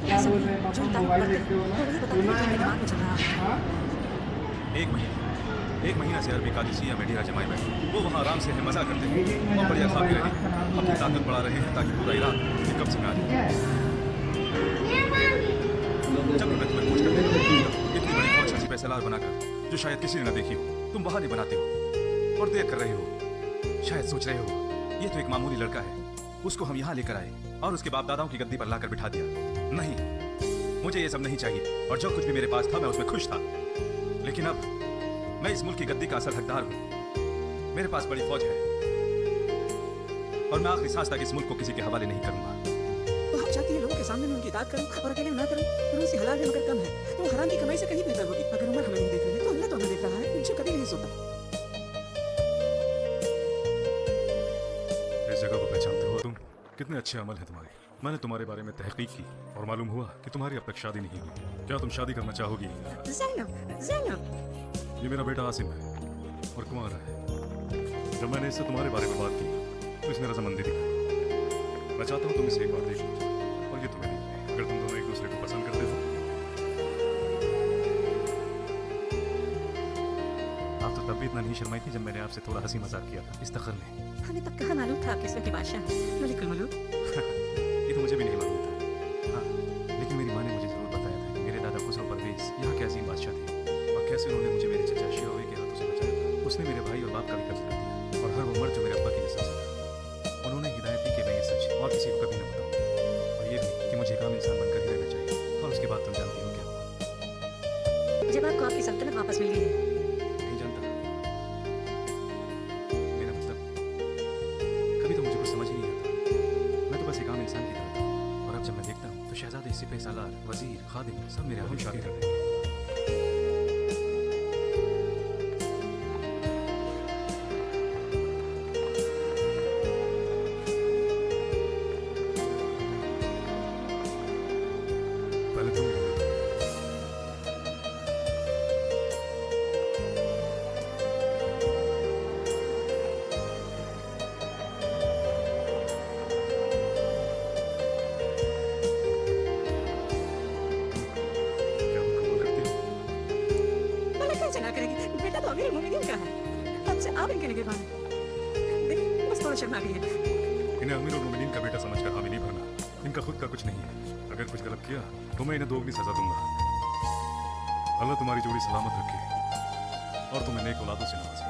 क्या बोल रहे हैं पापा, मोबाइल देखते हो ना? सुना है ना? हाँ? एक महीना से अरबी कादिसिया में डेरा जमाए बैठे, वो वहाँ आराम से है, मजा करते नहीं हैं देखने और बढ़िया जाते खा भी मोबाइल, रहे आँख हैं, खराब नहीं अपनी है। ताकत बढ़ा रहे हैं ताकि पूरा इराक ये कब से में आ ठीक जाए। है? जब भी मैं तुम्हें पूछ कर देखता हूँ, इतनी बड़ी फौज हंसी पैसेदार बनाकर जो शायद किसी ने न देखी हो, तुम बहाने बनाते हो और देर कर रहे हो। शायद सोच रहे हो ये तो एक मामूली लड़का है, उसको हम यहाँ लेकर आए और उसके बाप दादाओं की गद्दी पर लाकर बिठा दिया। नहीं, मुझे ये सब नहीं चाहिए और जो कुछ भी मेरे पास था मैं उसमें खुश था। लेकिन अब मैं इस मुल्क की गद्दी का असल हकदार हूँ। मेरे पास बड़ी फौज है और मैं आखिरी सांस तक इस मुल्क को किसी के हवाले नहीं करूंगा। तो आप चाहती है लोगों के सामने मैं उनकी इताअत करूं और अकेले ना करूं? उन्होंने से हलाल है मगर कम है, तो हराम की कमाई से कहीं बेहतर होगी। अगर उमर हमें नहीं देख रही है तो अल्लाह तो हमें देख रहा है, जो कभी नहीं सोता। इस जगह को पहचानते हो तुम? कितने अच्छे अमल हैं तुम्हारे। मैंने तुम्हारे बारे में तहकीक की और मालूम हुआ कि तुम्हारी अब तक शादी नहीं हुई। क्या तुम शादी करना चाहोगी? ज़ैनब, ये मेरा बेटा आसिम है और कुमारा है। जब मैंने इससे तुम्हारे बारे में बात की तो इसने रजामंदी दिखाई। मैं चाहता हूँ तुम इसे एक बार देख लो और ये तुम्हें देख ले। अगर तुम दोनों एक दूसरे को पसंद करते हो। आप तो तब भी इतना नहीं शर्माई थी जब मैंने आपसे थोड़ा हंसी मजाक किया था इस तखर में। हमें तब कहाँ मालूम था किस के बादशाह है मलिकुल मलूक। ये तो मुझे भी नहीं मालूम था। हाँ, लेकिन मेरी माँ ने मुझे जरूर बताया था कि मेरे दादा खुसरो परवेज यहाँ के अजीम बादशाह थे और कैसे उन्होंने मुझे मेरे चचा शिरोवे के हाथों से बचाया था। उसने मेरे भाई और बाप का भी कत्ल कर दिया और हर वो मर्द जो मेरे अब्बा की नस्ल से था, उन्होंने हिदायत दी कि मैं ये सच और किसी को कभी न बताऊँ और ये भी कि मुझे काम इंसान बनकर ही रहना चाहिए। और उसके बाद तुम जानती हो क्या हुआ। जब आपको आपकी सल्तनत वापस मिल गई है, नहीं जानता। मेरा मतलब कभी तो मुझे कुछ समझ ही नहीं आता। मैं तो बस एक आम इंसान की तरह था और अब जब मैं देखता हूँ तो शहजादे, सिपह सालार, वजीर, खादिम सब मेरे आगे शादी कर देंगे। पहले तुम बोलो। क्या तुम कबूल करती हो? भला कैसे ना करेगी? बेटा तो अमीर मोमिनीन का है, अब से आप इनके निगहबान हैं। देखिए बस थोड़ा शर्मा गई है। इन्हें अमीर और मोमिनीन का बेटा समझकर हामी नहीं भरना। इनका खुद का कुछ नहीं है। अगर कुछ गलत किया तो मैं इन्हें दोगुनी सजा दूंगा। अल्लाह तुम्हारी जोड़ी सलामत रखे और तुम्हें नेक औलादों से नवाजे।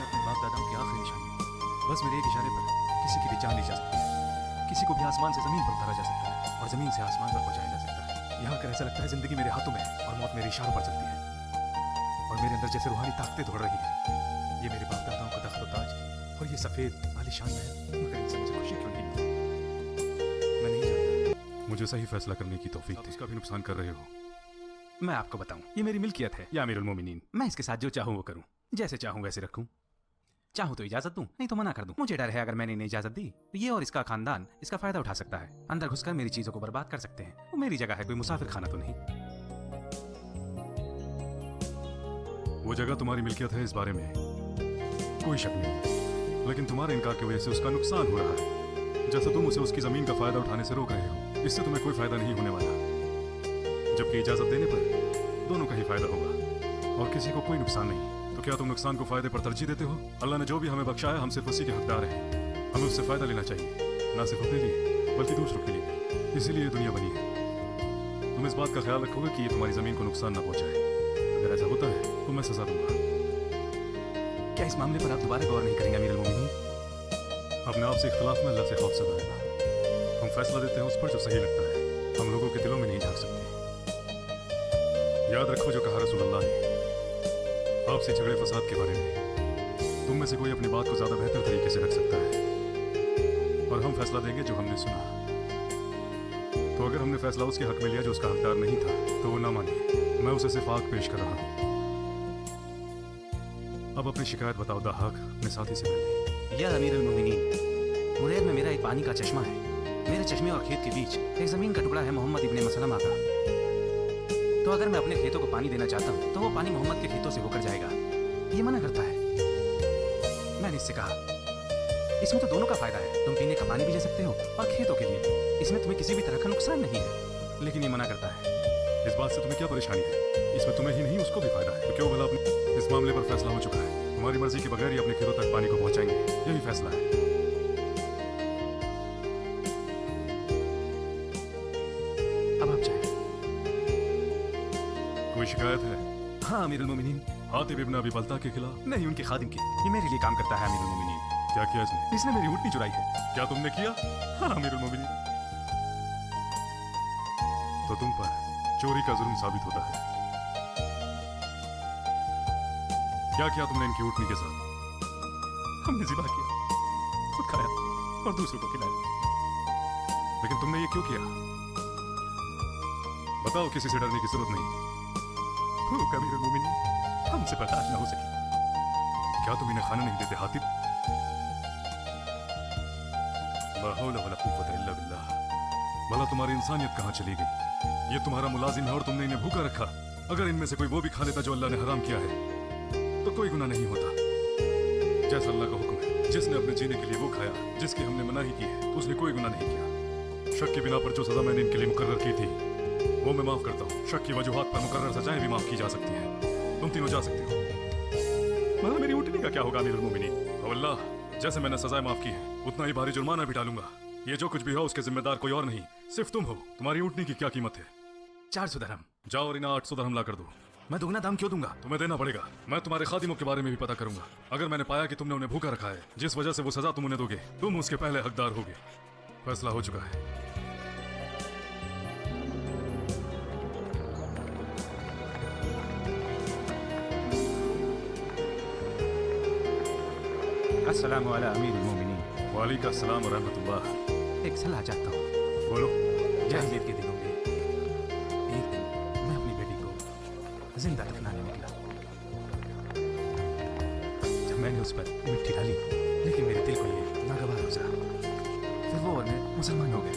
अपने बाप दादाओं की आखिरी निशानी, बस मेरे एक इशारे पर किसी की भी जान ली जा सकती है। किसी को भी आसमान से जमीन पर उतारा जा सकता है और जमीन से आसमान पर पहुंचाया जा सकता है। यहाँ कर ऐसा लगता है जिंदगी मेरे हाथों में है और मौत मेरे इशारों पर चलती है और मेरे अंदर जैसे रूहानी ताकतें दौड़ रही है। ये मेरे बाप दादाओं का तख्त ताज और ये सफेद आलीशान महल, मगर इनसे मुझे खुशी क्यों नहीं मिलती? मैं नहीं जानता। मुझे सही फैसला करने की तौफीक थी। उसका भी नुकसान कर रहे हो। मैं आपको बताऊं, ये मेरी मिल्कियत है या अमीरुल मोमिनीन। मैं इसके साथ जो चाहूं वो करूं, जैसे चाहूं वैसे रखूं। चाहूं तो इजाजत दूं, नहीं तो मना कर दूं। मुझे डर है अगर मैंने इन्हें इजाजत दी तो ये और इसका खानदान इसका फायदा उठा सकता है। अंदर घुसकर मेरी चीजों को बर्बाद कर सकते हैं। वो मेरी जगह है, कोई मुसाफिर खाना तो नहीं। वो जगह तुम्हारी मिल्कियत है, इस बारे में कोई शक नहीं, लेकिन तुम्हारे इनकार की वजह से उसका नुकसान हो रहा है। जैसे तुम उसे उसकी जमीन का फायदा उठाने से रोक रहे हो, इससे तुम्हें कोई फायदा नहीं होने वाला, जबकि इजाजत देने पर दोनों का ही फायदा होगा और किसी को कोई नुकसान नहीं। तो क्या तुम नुकसान को फायदे पर तरजीह देते हो? अल्लाह ने जो भी हमें बख्शा है हम सिर्फ उसी के हकदार हैं। हमें उससे फायदा लेना चाहिए, ना सिर्फ अपने लिए बल्कि दूसरों के लिए। इसीलिए ये दुनिया बनी है। तुम इस बात का ख्याल रखोगे कि ये तुम्हारी जमीन को नुकसान ना पहुंचाए। अगर ऐसा होता है तो मैं सजा दूंगा। क्या इस मामले पर आप दोबारा गौर नहीं करेंगे अमीरुल मोमिनीन? अपने आप से इख्तिलाफ में अल्लाह से खौफ सदा लेना। हम फैसला देते हैं उस पर जो सही लगता है, हम लोगों के दिलों में नहीं झांक सकते। याद रखो जो कहा रसूलुल्लाह ने आपसे झगड़े फसाद के बारे में। तुम में से कोई अपनी बात को ज्यादा बेहतर तरीके से रख सकता है और हम फैसला देंगे जो हमने सुना। तो अगर हमने फैसला उसके हक में लिया जो उसका हकदार नहीं था तो वो ना माने। मैं उसे सिर्फ आग पेश कर रहा हूँ। अब अपनी शिकायत बताओ दाहक अपने साथी से पहले। या अमीरुल मोमिनीन, मुरैद में मेरा एक पानी का चश्मा है। मेरे चश्मे और खेत के बीच एक जमीन का टुकड़ा है मोहम्मद इब्ने मसलमा का। तो अगर मैं अपने खेतों को पानी देना चाहता हूँ तो वो पानी मोहम्मद के खेतों से होकर जाएगा। ये मना करता है। मैंने इससे कहा इसमें तो दोनों का फायदा है, तुम पीने का पानी भी ले सकते हो और खेतों के लिए इसमें तुम्हें किसी भी तरह का नुकसान नहीं है, लेकिन ये मना करता है। इस बात से तुम्हें क्या परेशानी है? इसमें तुम्हें ही नहीं उसको भी फायदा है, तो क्यों भला अपने इस मामले पर फैसला हो चुका है। तुम्हारी मर्जी के बगैर ही अपने खेतों तक पानी को पहुंचाएंगे, यही फैसला है। अब आप चाहें। कोई शिकायत है? हाँ अमीरुल मोमिनीन। हातिब इब्न अबी बलता के खिलाफ? नहीं, उनके खादिम की। ये मेरे लिए काम करता है अमीरुल मोमिनीन। क्या किया इसने? इसने मेरी ऊँटनी चुराई है। क्या तुमने किया? हाँ अमीरुल मोमिनीन। तो तुम पर चोरी का जुर्म साबित होता है। क्या किया तुमने इनकी ऊँटनी के साथ? हमने ज़िबा किया, खुद खाया और दूसरों को खिलाया। लेकिन तुमने ये क्यों किया? बताओ, किसी से डरने की जरूरत नहीं। भूख अमीरुल मोमिनीन हमसे बर्दाश्त न हो सकी। क्या तुम इन्हें खाना नहीं देते हातिब? ला हौला वला कुव्वता इल्ला बिल्लाह। भला तुम्हारी इंसानियत कहाँ चली गई? ये तुम्हारा मुलाजिम है और तुमने इन्हें भूखा रखा। अगर इनमें से कोई वो भी खा लेता जो अल्लाह ने हराम किया है तो कोई गुनाह नहीं होता। जैसा अल्लाह का हुक्म है, जिसने अपने जीने के लिए वो खाया जिसकी हमने मनाही की है, तो उसने कोई गुनाह नहीं किया। शक के बिना पर जो सजा मैंने इनके लिए मुकर्रर की थी वो मैं माफ करता हूँ। शक की वजूहात पर मुकर्रर सजाएं भी माफ की जा सकती हैं। तुम तीनों जा सकते हो। मगर मेरी ऊँटनी का क्या होगा अमीरुल मोमिनीन? अल्लाह, जैसे मैंने सजाएं माफ की है उतना ही भारी जुर्माना भी डालूंगा। ये जो कुछ भी हो उसके जिम्मेदार कोई और नहीं, सिर्फ तुम हो। तुम्हारी ऊँटनी की क्या कीमत है? 400 दरहम। जाओ और इन्हें 800 दरहम ला कर दो। मैं दुगना दाम क्यों दूंगा? तुम्हें देना पड़ेगा। मैं तुम्हारे खादिमों के बारे में भी पता करूंगा। अगर मैंने पाया कि तुमने उन्हें भूखा रखा है, जिस वजह से वो सजा तुम उन्हें दोगे, तुम उसके पहले हकदार होगे। फैसला हो चुका है। अस्सलामु अला अमीरुल मोमिनीन। वालेकुम अस्सलाम व रहमतुल्लाह। एक सलाह चाहता हूँ। बोलो। जाहिलियत के दिनों में एक दिन मैं अपनी बेटी को जिंदा दफनाने निकला। जब मैंने उस पर मिट्टी डाली, लेकिन मेरे दिल को ये नागवार गुजरा। फिर वो और मैं मुसलमान हो गए।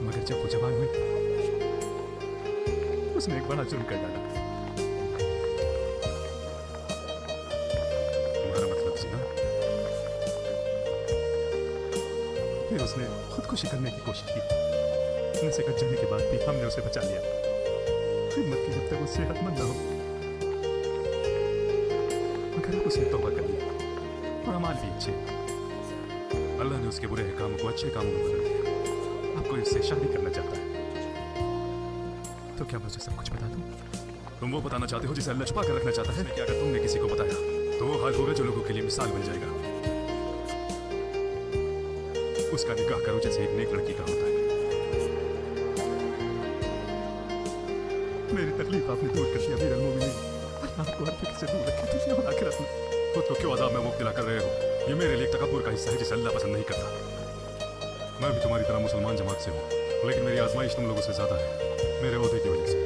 मगर जब वो जवान हुई, उसने एक बड़ा जुर्म कर डाला। तुम्हारा मतलब सीना? फिर उसने खुदकुशी करने की कोशिश की। नशे कर जाने के बाद भी हमने उसे बचा लिया। खिदमत की जब तक वो सेहतमंद न हो। मगर उसने तौबा कर लिया और अमाल भी अच्छे। अल्लाह ने उसके बुरे कामों को अच्छे कामों में बदल दिया। अब कोई उससे शादी करना चाहता है, तो क्या मैं उसे सब कुछ बता दूं? तुम वो बताना चाहते हो जिसे अल्लाह छुपा कर रखना चाहता है कि अगर तुमने किसी को बताया तो वो हाल होगा जो लोगों के लिए मिसाल बन जाएगा। उसका निकाह करो जैसे एक नेक लड़की का होता है। मेरी तकलीफ आपने दूर कर दी अमीरुल मोमिनीन। अल्लाह आपको हर फिक्र से दूर रखे दुनिया और आखिरत में। खुद को क्यों अजाब में मुब्तला कर रहे हो? ये मेरे लिए तकब्बुर का हिस्सा है जिसे अल्लाह पसंद नहीं करता। मैं भी तुम्हारी तरह मुसलमान जमात से हूँ, लेकिन मेरी आजमाइश तुम लोगों से ज्यादा है, मेरे ओहदे की वजह से।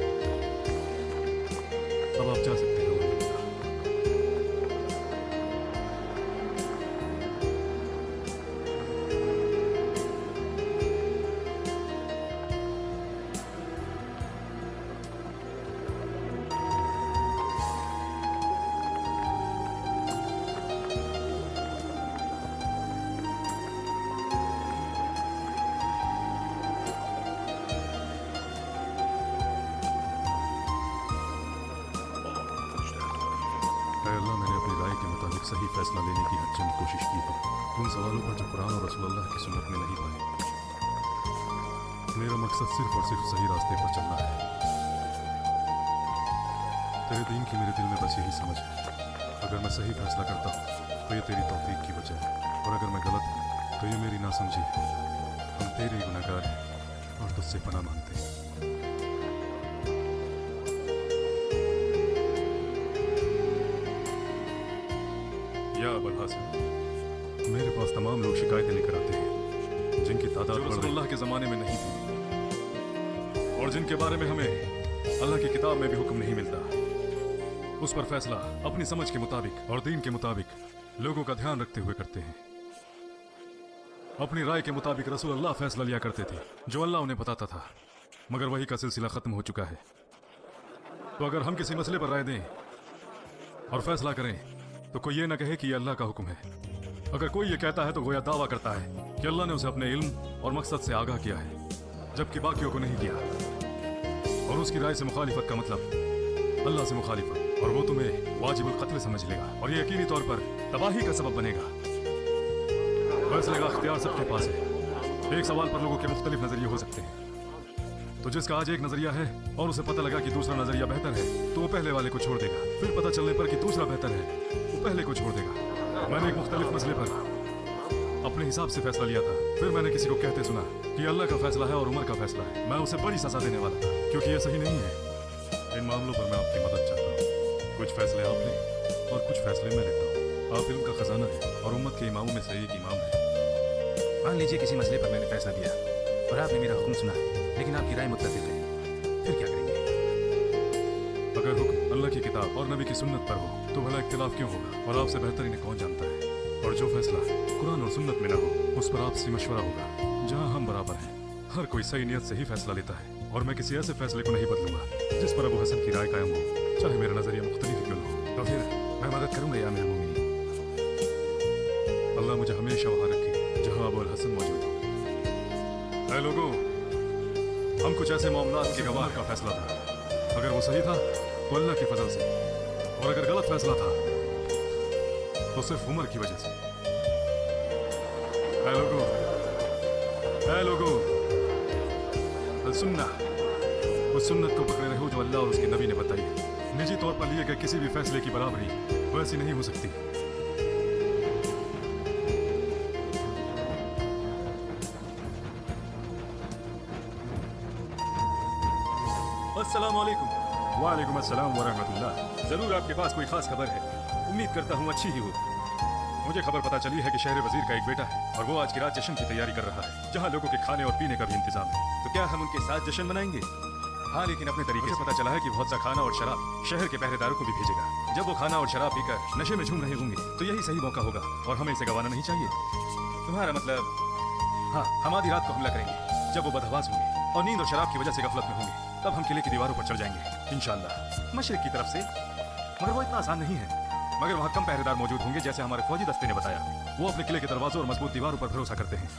अब आप जा सकते हो। अल्लाह, मैंने अपनी राय के मुताबिक सही फैसला लेने की हर चंद कोशिश की है। उन सवालों पर जो कुरान और रसूलुल्लाह की सुन्नत में नहीं पाए। मेरा मकसद सिर्फ और सिर्फ सही रास्ते पर चलना है। तेरे दीन की मेरे दिल में बस यही समझ है। अगर मैं सही फैसला करता हूँ तो ये तेरी तौफीक की वजह है, और अगर मैं गलत हूँ तो ये मेरी नासमझी है। हम तेरे ही गुनहगार हैं और तुझसे पनाह मांगते हैं। या अबुल हासन, मेरे पास तमाम लोग शिकायतें लेकर आते हैं जिनकी तादाद रसूलुल्लाह के ज़माने में नहीं थी, और जिनके बारे में हमें अल्लाह की किताब में भी हुक्म नहीं मिलता। उस पर फैसला अपनी समझ के मुताबिक और दीन के मुताबिक लोगों का ध्यान रखते हुए करते हैं। अपनी राय के मुताबिक रसूलुल्लाह फैसला लिया करते थे जो अल्लाह उन्हें बताता था, मगर वही का सिलसिला खत्म हो चुका है। तो अगर हम किसी मसले पर राय दें और फैसला करें तो कोई ये ना कहे कि ये अल्लाह का हुक्म है। अगर कोई ये कहता है तो गोया दावा करता है कि अल्लाह ने उसे अपने इल्म और मकसद से आगाह किया है, जबकि बाकियों को नहीं किया। और उसकी राय से मुखालिफत का मतलब अल्लाह से मुखालिफत, और वो तुम्हें वाजिबुल कत्ल समझ लेगा और ये यकीनी तौर पर तबाही का सबब बनेगा। फैसले का अख्तियार सबके पास है। एक सवाल पर लोगों के मुख्तलिफ नजरिए हो सकते हैं, तो जिसका आज एक नजरिया है और उसे पता लगा कि दूसरा नजरिया बेहतर है तो वो पहले वाले को छोड़ देगा। फिर पता चलने पर कि दूसरा बेहतर है वो पहले को छोड़ देगा। मैंने एक मुख्तलिफ मसले पर अपने हिसाब से फैसला लिया था। फिर मैंने किसी को कहते सुना कि अल्लाह का फैसला है और उमर का फैसला है। मैं उसे बड़ी सजा देने वाला था क्योंकि ये सही नहीं है। इन मामलों पर मैं आपकी मदद चाहता हूँ। कुछ फैसले आप लें और कुछ फैसले मैं लेता हूँ। आप इल्म का खजाना है और उम्मत के इमामों में से एक इमाम है। मान लीजिए किसी मसले पर मैंने फैसला दिया और आपने मेरा हुक्म सुना, लेकिन आपकी राय मुत्तफिक है, फिर क्या करेंगे? अगर हुक्म अल्लाह की किताब और नबी की सुन्नत पर हो तो भला इख्तिलाफ क्यों होगा? और आपसे बेहतर इन्हें कौन जानता है? और जो फैसला कुरान और सुन्नत में ना हो उस पर आपसे मशवरा होगा। जहाँ हम बराबर हैं, हर कोई सही नियत से ही फैसला लेता है और मैं किसी ऐसे फैसले को नहीं बदलूंगा जिस पर अबू हसन की राय कायम हो, चाहे मेरा नजरिया मुख्तलिफ क्यों न हो। तो फिर मैं मदद करूंगा या मेरे मोमिनीन। अल्लाह मुझे हमेशा वहाँ रखे जहाँ अबू हसन मौजूद हो। ऐ लोगों, हम कुछ ऐसे मामलात के गवाह का फैसला था। अगर वो सही था तो अल्लाह के फजल से, और अगर गलत फैसला था तो सिर्फ उमर की वजह से। ऐ लोगों, सुन्ना उस सुन्नत को पकड़े रहो जो अल्लाह और उसके नबी ने बताई है। निजी तौर पर लिए गए किसी भी फैसले की बराबरी वैसी नहीं हो सकती। अस्सलामुअलैकुम। वालेकुम अस्सलाम व रहमतुल्लाह। जरूर आपके पास कोई खास खबर है। उम्मीद करता हूँ अच्छी ही हो। मुझे खबर पता चली है कि शहर वजीर का एक बेटा है और वो आज की रात जश्न की तैयारी कर रहा है, जहाँ लोगों के खाने और पीने का भी इंतजाम है। तो क्या हम उनके साथ जश्न मनाएंगे? हाँ, लेकिन अपने तरीके से। पता चला है कि बहुत सा खाना और शराब शहर के पहरेदारों को भी भेजेगा। जब वो खाना और शराब पीकर नशे में झूम रहे होंगे तो यही सही मौका होगा और हमें इसे गंवाना नहीं चाहिए। तुम्हारा मतलब? हाँ, हम आधी रात को हमला करेंगे जब वो बदहवास होंगे और नींद और शराब की वजह से गफलत में होंगे। तब हम किले की दीवारों पर चढ़ जाएंगे इंशाअल्लाह, मशरिक की तरफ से। मगर वो इतना आसान नहीं है। मगर वहाँ कम पहरेदार मौजूद होंगे जैसे हमारे फौजी दस्ते ने बताया। वो अपने किले के दरवाजों और मजबूत दीवारों पर भरोसा करते हैं।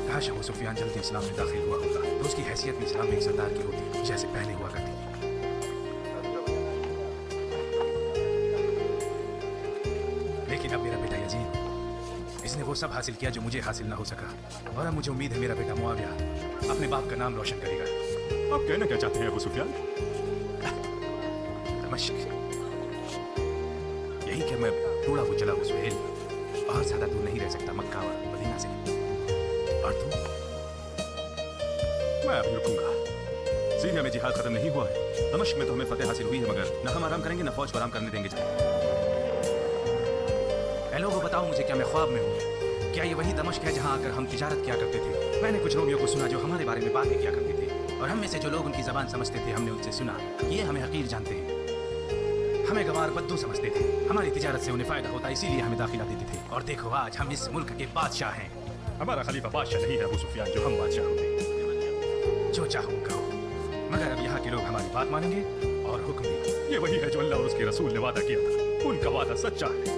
काश अबू सुफियान जल्दी इस्लाम में दाखिल हुआ होता तो उसकी हैसियत भी इस्लाम में एक सरदार की होती जैसे पहले हुआ करती थी। लेकिन अब मेरा बेटा यजीद, इसने वो सब हासिल किया जो मुझे हासिल ना हो सका, और अब मुझे उम्मीद है मेरा बेटा मुआविया अपने बाप का नाम रोशन करेगा। आप कहना क्या चाहते हैं अबू सुफियान? दमिश्क, यही कि मैं टूड़ा वो चला सुहेल और ज्यादा दूर नहीं रह सकता मक्का और मदीना से। और तुम? मैं अभी रुकूंगा। सीरिया में जिहाद खत्म नहीं हुआ है। दमिश्क में तो हमें फतेह हासिल हुई है, मगर न हम आराम करेंगे न फौज को आराम करने देंगे। लोगों बताओ मुझे, क्या मैं ख्वाब में हूँ? क्या ये वही दमिश्क है जहाँ आकर हम तिजारत किया करते थे? मैंने कुछ रोमियों को सुना जो हमारे बारे में बातें किया करते थे, और हम में से जो लोग उनकी जबान समझते थे हमने उनसे सुना ये हमें हकीर जानते हैं, हमें गवार बद्दू समझते थे। हमारी तिजारत से उन्हें फायदा होता, इसीलिए हमें दाखिला देते थे। और देखो आज हम इस मुल्क के बादशाह हैं। हमारा खलीफा बादशाह नहीं है अबू सुफियान जो हम बादशाह होते। जो चाहो कहो, मगर अब यहाँ के लोग हमारी बात मानेंगे और हुक्म देंगे। ये वही है जो अल्लाह और उसके रसूल ने वादा किया था। उनका वादा सच्चा है।